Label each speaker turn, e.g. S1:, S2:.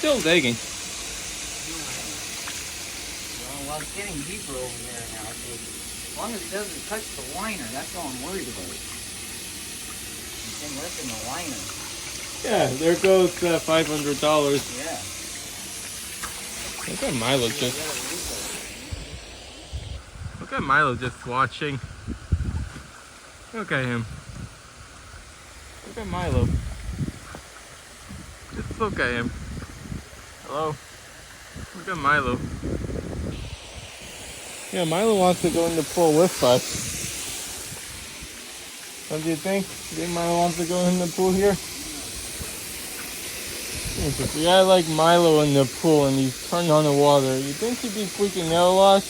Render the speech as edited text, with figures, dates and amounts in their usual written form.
S1: still digging.
S2: Well, it's getting deeper over there now. So as long as it doesn't touch the liner, that's all I'm worried about. It's been lifting the liner.
S1: Yeah, there goes $500.
S2: Yeah.
S1: Look at Milo just. Look at Milo just watching. Look at him. Look at Milo. Just look at him. Hello. Look at Milo. Yeah, Milo wants to go in the pool with us. What do you think? You think Milo wants to go in the pool here? If we had like Milo in the pool and he's turned on the water, you think he'd be freaking out a lot?